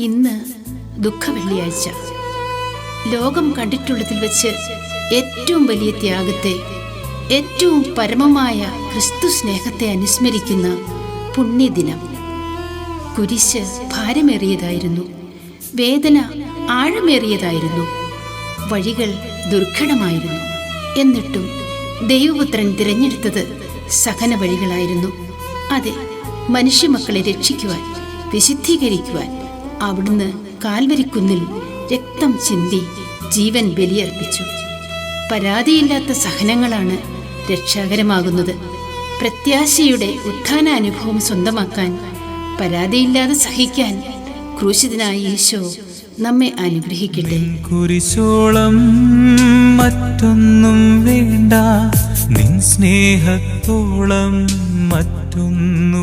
ഇന്ന് ദുഃഖവെള്ളിയാഴ്ച. ലോകം കണ്ടിട്ടുള്ളതിൽ വെച്ച് ഏറ്റവും വലിയ ത്യാഗത്തെ, ഏറ്റവും പരമമായ ക്രിസ്തു സ്നേഹത്തെ അനുസ്മരിക്കുന്ന പുണ്യദിനം. കുരിശ് ഭാരമേറിയതായിരുന്നു, വേദന ആഴമേറിയതായിരുന്നു, വഴികൾ ദുർഘടമായിരുന്നു. എന്നിട്ടും ദൈവപുത്രൻ തിരഞ്ഞെടുത്തത് സഹന വഴികളായിരുന്നു. അതെ, മനുഷ്യമക്കളെ രക്ഷിക്കുവാൻ, വിശുദ്ധീകരിക്കുവാൻ അവിടുന്ന് കാൽവരിക്കുന്നിൽ രക്തം ചിന്തി ജീവൻ ബലിയർപ്പിച്ചു. പരാതിയില്ലാത്ത സഹനങ്ങളാണ് രക്ഷാകരമാകുന്നത്. പ്രത്യാശയുടെ ഉത്ഥാനാനുഭവം സ്വന്തമാക്കാൻ, പരാതിയില്ലാതെ സഹിക്കാൻ ക്രൂശിതനായ ഈശോ നമ്മെ അനുഗ്രഹിക്കട്ടെ. കുരിശോളം മറ്റൊന്നും വേണ്ട, നിൻ സ്നേഹത്തോളം മറ്റൊന്നും